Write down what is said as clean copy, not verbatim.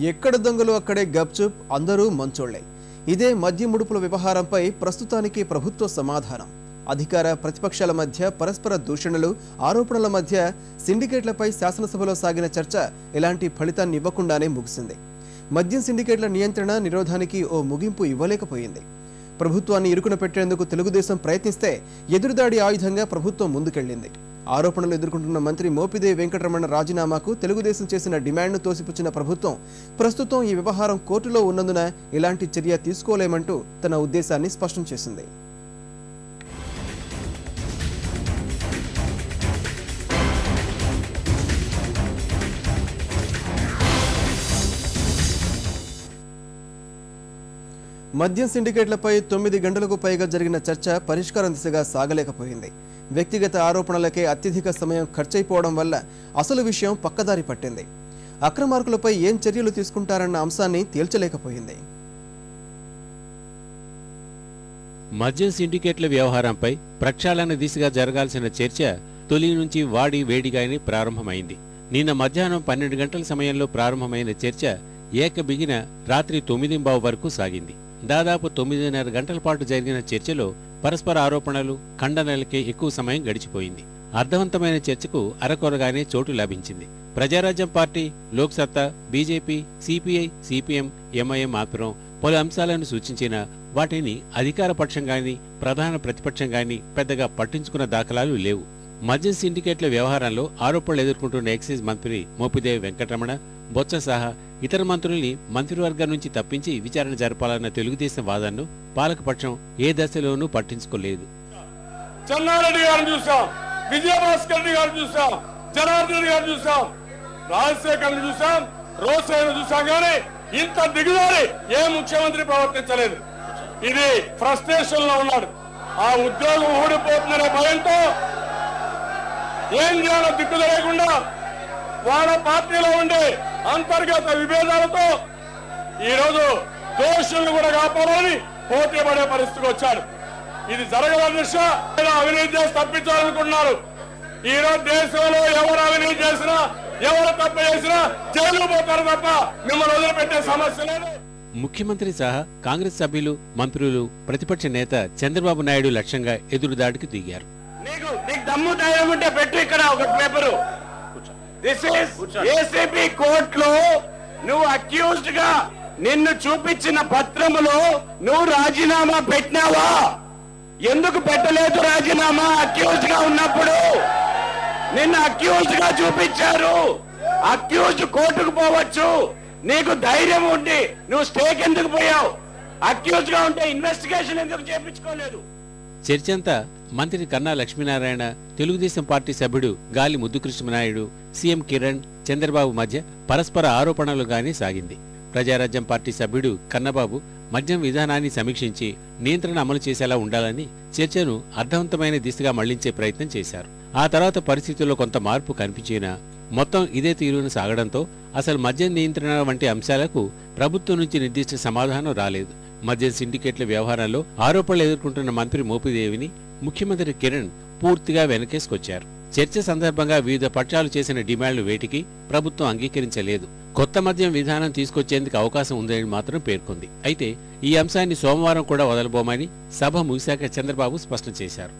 ఎక్కడ దొంగలు అక్కడే గప్చుప్, అందరూ మంచోళ్లే. ఇదే మద్యం ముడుపుల వ్యవహారంపై ప్రస్తుతానికి ప్రభుత్వ సమాధానం. అధికార ప్రతిపక్షాల మధ్య పరస్పర దూషణలు, ఆరోపణల మధ్య సిండికేట్లపై శాసనసభలో సాగిన చర్చ ఎలాంటి ఫలితాన్ని ఇవ్వకుండానే ముగిసింది. మద్యం సిండికేట్ల నియంత్రణ, నిరోధానికి ఓ ముగింపు ఇవ్వలేకపోయింది. ప్రభుత్వాన్ని ఇరుకున పెట్టేందుకు తెలుగుదేశం ప్రయత్నిస్తే ఎదురుదాడి ఆయుధంగా ప్రభుత్వం ముందుకెళ్లింది. ఆరోపణలు ఎదుర్కొంటున్న మంత్రి మోపిదేవి వెంకటరమణ రాజీనామాకు తెలుగుదేశం చేసిన డిమాండ్ను తోసిపుచ్చిన ప్రభుత్వం ప్రస్తుతం ఈ వ్యవహారం కోర్టులో ఉన్నందున ఎలాంటి చర్య తీసుకోలేమంటూ తన ఉద్దేశాన్ని స్పష్టం చేసింది. మద్యం సిండికేట్లపై 9 గంటలకు పైగా జరిగిన చర్చ పరిష్కారం దిశగా సాగలేకపోయింది. వ్యక్తిగత ఆరోపణలకే అత్యధిక సమయం ఖర్చయిపోవడం వల్ల అసలు విషయం పక్కదారి పట్టింది. అక్రమార్కులపై ఏం చర్యలు తీసుకుంటారన్న అంశాన్ని తేల్చలేకపోయింది. మద్యం సిండికేట్ల వ్యవహారంపై ప్రక్షాళన దిశగా జరగాల్సిన చర్చ తొలి నుంచి వాడి వేడిగానే ప్రారంభమైంది. నిన్న మధ్యాహ్నం 12 గంటల సమయంలో ప్రారంభమైన చర్చ ఏకబిగిన రాత్రి 9:15 వరకు సాగింది. దాదాపు 9:30 గంటల పాటు జరిగిన చర్చలో పరస్పర ఆరోపణలు, ఖండనలకే ఎక్కువ సమయం గడిచిపోయింది. అర్థవంతమైన చర్చకు అరకొరగానే చోటు లభించింది. Prajarajyam party, Loksatta, BJP, CPI, CPM, MIM మాత్రం పలు అంశాలను సూచించిన వాటిని అధికార పక్షం గాని, ప్రధాన ప్రతిపక్షం గాని పెద్దగా పట్టించుకున్న దాఖలాలు లేవు. మద్యం సిండికేట్ల వ్యవహారంలో ఆరోపణలు ఎదుర్కొంటున్న ఎక్సైజ్ మంత్రి మోపిదేవి వెంకటరమణ, బొత్స సహా ఇతర మంత్రుల్ని మంత్రివర్గం నుంచి తప్పించి విచారణ జరపాలన్న తెలుగుదేశం వాదనను పాలకపక్షం ఏ దశలోనూ పట్టించుకోలేదు. చెన్నారెడ్డి గారిని చూసాం, విజయభాస్కర్ రెడ్డి గారిని చూసాం, జనార్దన్ రెడ్డి గారిని చూసాం, రాజశేఖర్ని చూసాం, రోసయ్యను చూసాం. కానీ ఇంత దిగుదారి ఏ ముఖ్యమంత్రి ప్రవర్తించలేదు. ఇది ఫ్రస్ట్రేషన్ లో ఉన్నాడు. ఆ ఉద్యోగం ఊడిపోతుందనే భయంతో ఏం చేయాలో దిక్కు తెలియకుండా వాళ్ళ పార్టీలో ఉండే అంతర్గత విభేదాలతో ఈరోజు దోషులను కూడా కాపాడాలని పోటీ పడే పరిస్థితికి వచ్చాడు. ఇది జరగని విషయం. అవినీతి చేసి తప్పించాలనుకుంటున్నారు. ఈరోజు దేశంలో ఎవరు అవినీతి చేసినా, ఎవరు తప్పు చేసినా జైలు పోతారు తప్ప మిమ్మల్ని వదిలిపెట్టే సమస్య లేదు. ముఖ్యమంత్రి సహా కాంగ్రెస్ సభ్యులు, మంత్రులు, ప్రతిపక్ష నేత చంద్రబాబు నాయుడు లక్ష్యంగా ఎదురుదాడికి దిగారు. నీకు దమ్ము ధైర్యం ఉంటే పెట్టు ఇక్కడ ఒక పేపరు. దిస్ ఇస్ ఏసీబీ కోర్టులో నువ్వు అక్యూజ్డ్ గా నిన్ను చూపించిన పత్రములో నువ్వు రాజీనామా పెట్టినావా? ఎందుకు పెట్టలేదు రాజీనామా? అక్యూజ్డ్ గా ఉన్నప్పుడు నిన్ను అక్యూజ్డ్ గా చూపించారు. అక్యూజ్డ్ కోర్టుకు పోవచ్చు. నీకు ధైర్యం ఉండి నువ్వు స్టేక్ ఎందుకు పోయావు? అక్యూజ్డ్ గా ఉంటే ఇన్వెస్టిగేషన్ ఎందుకు చేయించుకోలేదు? చర్చంతా మంత్రి కన్నా లక్ష్మీనారాయణ, తెలుగుదేశం పార్టీ సభ్యుడు గాలి ముద్దుకృష్ణనాయుడు, సీఎం కిరణ్, చంద్రబాబు మధ్య పరస్పర ఆరోపణలుగానే సాగింది. ప్రజారాజ్యం పార్టీ సభ్యుడు కన్నబాబు మద్యం విధానాన్ని సమీక్షించి నియంత్రణ అమలు చేసేలా ఉండాలని చర్చను అర్థవంతమైన దిశగా మళ్లించే ప్రయత్నం చేశారు. ఆ తర్వాత పరిస్థితుల్లో కొంత మార్పు కనిపించినా మొత్తం ఇదే తీరును సాగడంతో అసలు మద్యం నియంత్రణ వంటి అంశాలకు ప్రభుత్వం నుంచి నిర్దిష్ట సమాధానం రాలేదు. మద్యం సిండికేట్ల వ్యవహారంలో ఆరోపణలు ఎదుర్కొంటున్న మంత్రి మోపిదేవిని ముఖ్యమంత్రి కిరణ్ పూర్తిగా వెనకేసుకొచ్చారు. చర్చ సందర్భంగా వివిధ పక్షాలు చేసిన డిమాండ్లు వేటికి ప్రభుత్వం అంగీకరించలేదు. కొత్త మద్యం విధానం తీసుకొచ్చేందుకు అవకాశం ఉందని మాత్రం పేర్కొంది. అయితే ఈ అంశాన్ని సోమవారం కూడా వదలబోమని సభ ముగిశాక చంద్రబాబు స్పష్టం చేశారు.